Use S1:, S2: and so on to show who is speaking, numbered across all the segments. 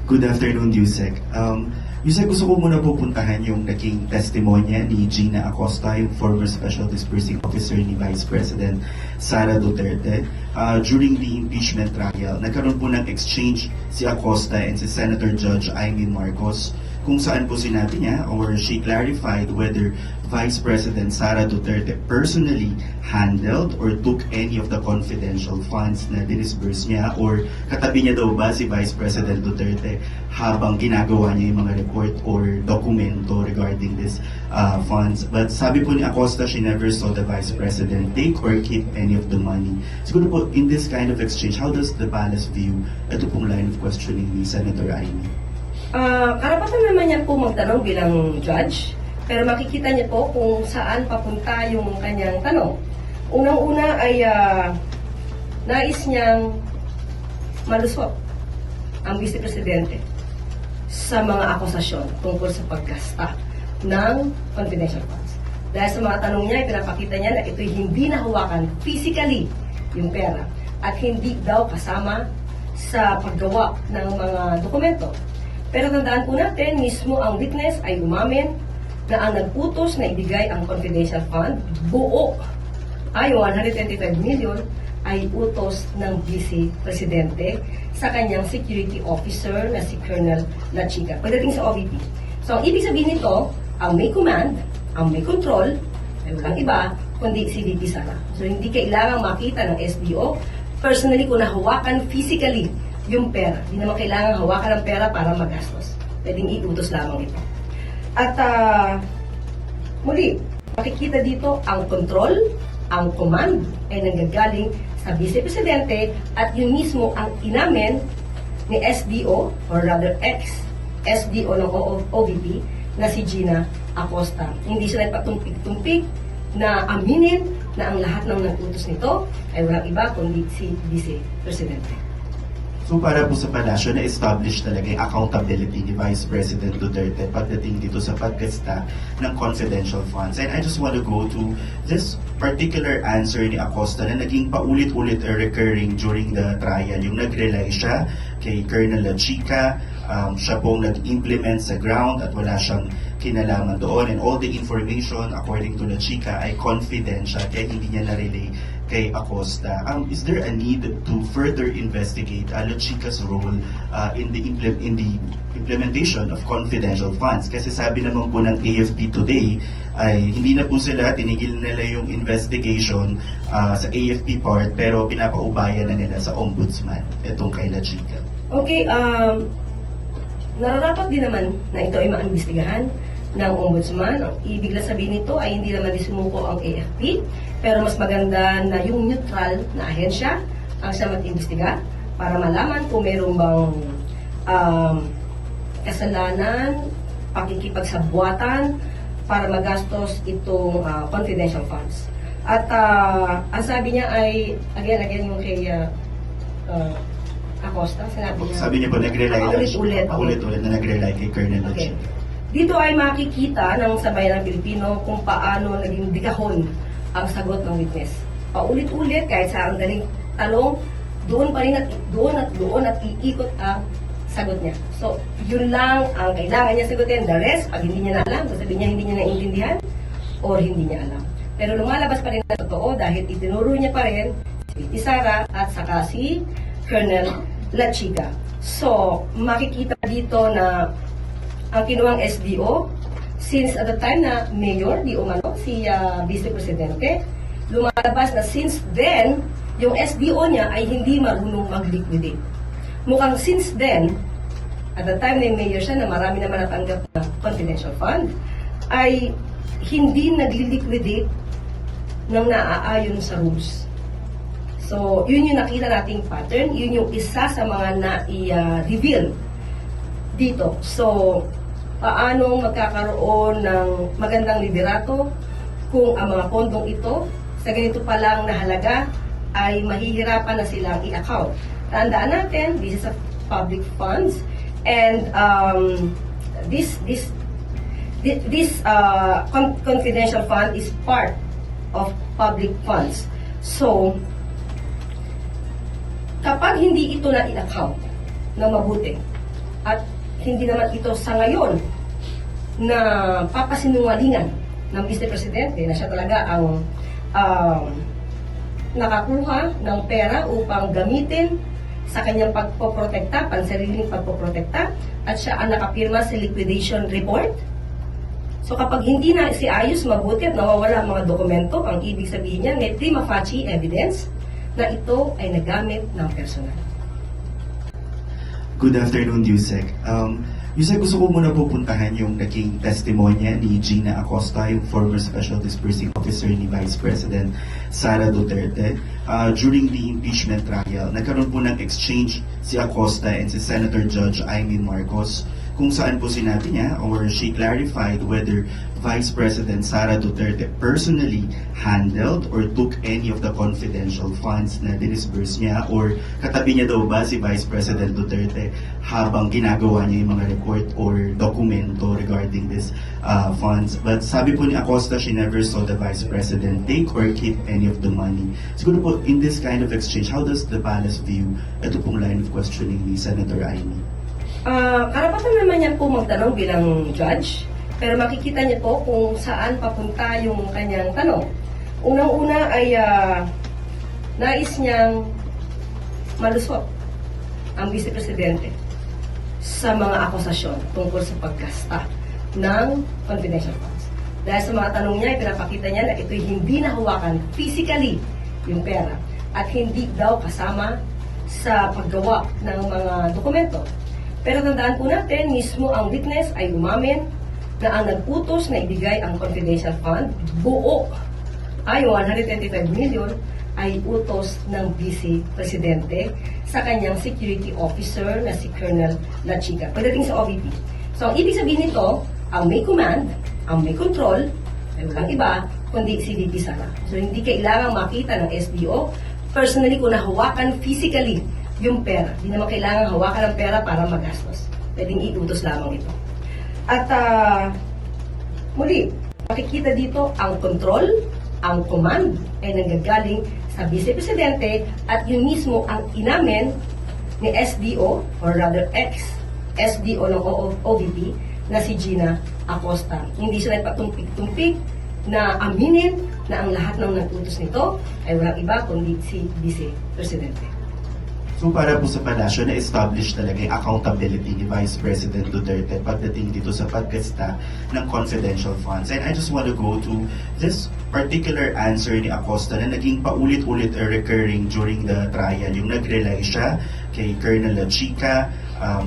S1: Good afternoon, Yusek. Yusek, gusto ko muna pupuntahan yung naging testimonya ni Gina Acosta, yung former Special Dispersing Officer ni Vice President Sara Duterte. During the impeachment trial, nagkaroon po ng exchange si Acosta and si Senator Judge Amy Marcos kung saan po sinabi niya or she clarified whether Vice President Sara Duterte personally handled or took any of the confidential funds na dinisburse niya or katabi niya daw ba si Vice President Duterte habang ginagawa niya yung mga report or dokumento regarding this funds. But sabi po ni Acosta, she never saw the Vice President take or keep any of the money. Siguro po, in this kind of exchange, how does the palace view ito pong line of questioning ni Senator Amy?
S2: Karapatan naman yan po magtanong bilang judge, pero makikita niyo po kung saan papunta yung kanyang tanong. Unang-una ay nais niyang malusot ang Vice Presidente sa mga akusasyon tungkol sa paggasta ng confidential funds. Dahil sa mga tanong niya, pinapakita niya na ito'y hindi nahawakan physically yung pera at hindi daw kasama sa paggawa ng mga dokumento. Pero tandaan po natin, mismo ang witness ay umamin na ang nagputos na ibigay ang confidential fund, buo ay 125 million ay utos ng Vice Presidente sa kanyang security officer na si Colonel Lachica. Pagdating sa OVP. So, ang ibig sabihin nito, ang may command, ang may control, ay walang iba, kundi si VP Sara. So, hindi kailangang makita ng SDO personally kung nahawakan physically yung pera. Hindi naman kailangan hawakan ng pera para magastos. Pwedeng iutos lamang ito. At muli, makikita dito ang control, ang command ay nanggagaling sa Vice Presidente at yun mismo ang inamin ni SDO or rather ex-SDO ng OVP na si Gina Acosta. Hindi siya nagpatumpik-tumpik na aminin na ang lahat ng nag-utos nito ay walang iba kundi si Vice Presidente.
S1: So para po sa palasyo, na-establish talaga yung accountability ni Vice President Duterte pagdating dito sa paggasta ng confidential funds. And I just want to go to this particular answer ni Acosta na naging paulit-ulit recurring during the trial. Yung nag-rely siya kay Colonel Lachica, siya pong nag-implement sa ground at wala siyang kinalaman doon. And all the information, according to Lachica, ay confidential kaya hindi niya na-relay kay Acosta. Is there a need to further investigate Lachica's role in the implementation of confidential funds? Kasi sabi naman po ng AFP today ay hindi na po sila, tinigil nila yung investigation sa AFP part pero pinapaubayan na nila sa ombudsman itong kay Lachica.
S2: Okay, nararapat din naman na ito ay maimbestigahan ng ombudsman. Ang ibig na sabihin nito ay hindi naman disumuko ang AFP, pero mas maganda na yung neutral na ahensya ang siya mag-imbestiga para malaman kung mayroong bang kasalanan, pakikipagsabuatan para magastos itong confidential funds. At ang sabi niya ay, again yung kay Acosta,
S1: sabi niya po, nag-rely
S2: paulit-ulit
S1: na nag-rely kay Colonel
S2: Okay.
S1: Lachica.
S2: Dito ay makikita ng sabayan ng Pilipino kung paano naging bigahon ang sagot ng witness. Paulit-ulit, kahit sa ang daling talong, doon pa rin at doon at iikot ang sagot niya. So, yun lang ang kailangan niya sagutin. The rest, pag hindi niya na alam, sasabihin niya hindi niya naiintindihan or hindi niya alam. Pero lumalabas pa rin na totoo dahil itinuro niya pa rin si VP Sara at saka si Colonel Lachica. So, makikita dito na ang kinuwang SDO, since at the time na Mayor, di umano, si Vice Presidente, lumalabas na since then, yung SDO niya ay hindi marunong mag-liquidate. Mukhang since then, at the time na Mayor siya na marami naman natanggap na confidential fund, ay hindi nag-liquidate ng naaayon sa rules. So, yun yung nakita nating pattern, yun yung isa sa mga na-reveal dito. So, paano magkakaroon ng magandang liderato kung ang mga pondong ito sa ganito pa lang na halaga ay mahihirapan na silang i-account. Tandaan natin, this is a public funds and this confidential fund is part of public funds. So, kapag hindi ito na i-account ng mabuti, at hindi naman ito sa ngayon na papasinungalingan ng Vice Presidente na siya talaga ang nakakuha ng pera upang gamitin sa kanyang pagpoprotekta, pansariling pagpoprotekta, at siya ang nakapirma sa liquidation report. So kapag hindi na si ayos mabuti at nawawala ang mga dokumento, ang ibig sabihin niya may prima facie evidence na ito ay nagamit ng personal.
S1: Good afternoon, Yusek. Yusek, gusto ko muna pupuntahan yung naging testimonya ni Gina Acosta, yung former Special Disbursing Officer ni Vice President Sara Duterte. During the impeachment trial, nagkaroon po ng exchange si Acosta and si Senator Judge Amy Marcos kung saan po sinabi niya or she clarified whether Vice President Sara Duterte personally handled or took any of the confidential funds na dinisburse niya or katabi niya daw ba si Vice President Duterte habang ginagawa niya yung mga report or dokumento regarding this funds. But sabi po ni Acosta, she never saw the Vice President take or keep any of the money. Siguro po, in this kind of exchange, how does the palace view ito pong line of questioning ni Senator Amy?
S2: Karapatan naman yan po magtanong bilang judge, pero makikita niyo po kung saan papunta yung kanyang tanong. Unang-una ay nais niyang malusot ang Vice Presidente sa mga akusasyon tungkol sa paggasta ng confidential funds. Dahil sa mga tanong niya, pinapakita niya na ito'y hindi nahawakan physically yung pera at hindi daw kasama sa paggawa ng mga dokumento. Pero tandaan po natin, mismo ang witness ay umamin na ang nag-utos na ibigay ang confidential fund, buo ay 125 million ay utos ng Vice Presidente sa kanyang security officer na si Colonel Lachica pagdating sa OVP. So ang ibig sabihin nito, ang may command, ang may control, ay walang iba kundi si VP Sara. So hindi kailangan makita ng SDO personally kung nahawakan physically yung pera. Hindi naman kailangan hawakan ng pera para magastos. Pwedeng iutos lamang ito. At muli, makikita dito ang control, ang command ay nanggagaling sa Vice Presidente at yun mismo ang inamin ni SDO or rather ex-SDO ng OVP na si Gina Acosta. Hindi siya nagpatumpik-tumpik na aminin na ang lahat ng nag-utos nito ay walang iba kundi si Vice Presidente.
S1: So para po sa palasyo, na-establish talaga yung accountability ni Vice President Duterte pagdating dito sa paggasta ng confidential funds. And I just want to go to this particular answer ni Acosta na naging paulit-ulit recurring during the trial. Yung nag-rely siya kay Colonel Lachica,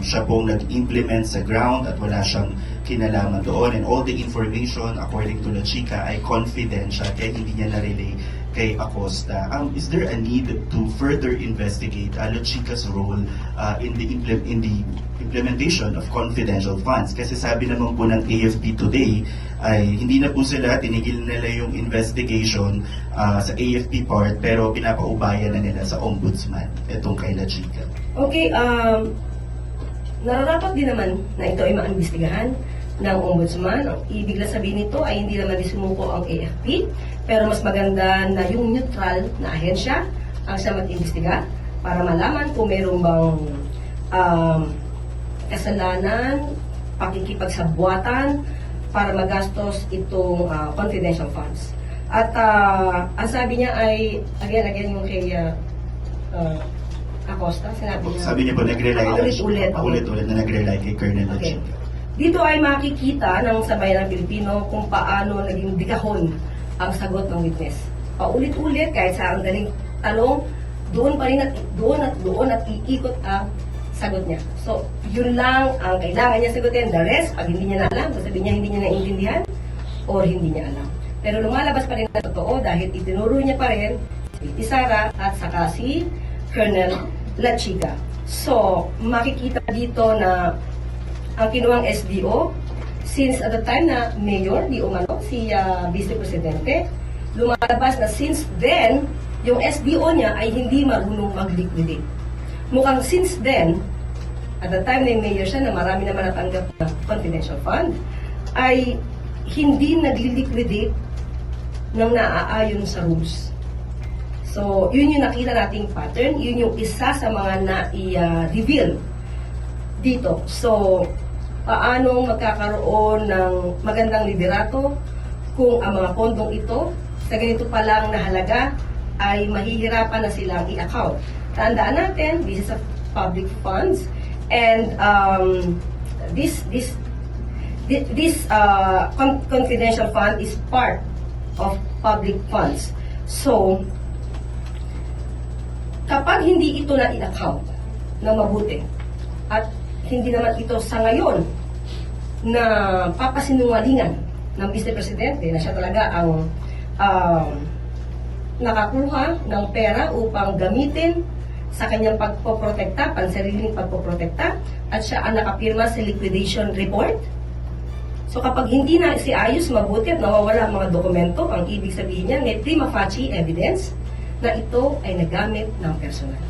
S1: siya pong nag-implement sa ground at wala siyang kinalaman doon. And all the information, according to Lachica, ay confidential kaya hindi niya na-relay kay Acosta. Is there a need to further investigate Lachica's role in the implementation of confidential funds? Kasi sabi naman po ng AFP today ay hindi na po sila, tinigil nila yung investigation sa AFP part pero pinapaubayan na nila sa ombudsman itong kay Lachica.
S2: Okay, nararapat din naman na ito ay maimbestigahan ng ombudsman. Ang ibig lang sabihin nito ay hindi naman sumuko ang AFP, pero mas maganda na yung neutral na ahensya ang siya mag-imbestiga para malaman kung mayroong bang kasalanan, pakikipagsabwatan para magastos itong confidential funds. At ang sabi niya ay, again yung kay Acosta,
S1: sabi niya po, nag-rely
S2: paulit-ulit
S1: na nag-rely kay Colonel
S2: Okay.
S1: Lachica.
S2: Dito ay makikita ng sabayan ng Pilipino kung paano naging dikahon ang sagot ng witness. Paulit-ulit, kahit sa ang daling talong, doon pa rin at doon at iikot ang sagot niya. So, yun lang ang kailangan niya sagutin. The rest, pag hindi niya na alam, sabihin niya hindi niya naiintindihan or hindi niya alam. Pero lumalabas pa rin na totoo dahil itinuro niya pa rin si Sara at saka si Colonel Lachica. So, makikita dito na ang kinuhang SDO, since at the time na mayor, di umano, si Vice Presidente, lumalabas na since then, yung SDO niya ay hindi marunong mag-liquidate. Mukhang since then, at the time na mayor siya na marami naman natanggap na confidential fund, ay hindi nag-liquidate ng naaayon sa rules. So, yun yung nakita nating pattern, yun yung isa sa mga na-reveal dito. So, paano magkakaroon ng magandang liderato kung ang mga pondong ito sa ganito pa lang na halaga ay mahihirapan na silang i-account. Tandaan natin, this is a public funds and this confidential fund is part of public funds. So, kapag hindi ito na i-account na mabuti at hindi naman ito sa ngayon na papasinungalingan ng Vice Presidente na siya talaga ang nakakuha ng pera upang gamitin sa kanyang pagpoprotekta, pansariling pagpoprotekta, at siya ang nakapirma sa liquidation report. So kapag hindi na si ayos mabuti at nawawala ang mga dokumento, ang ibig sabihin niya may prima facie evidence na ito ay nagamit ng personal.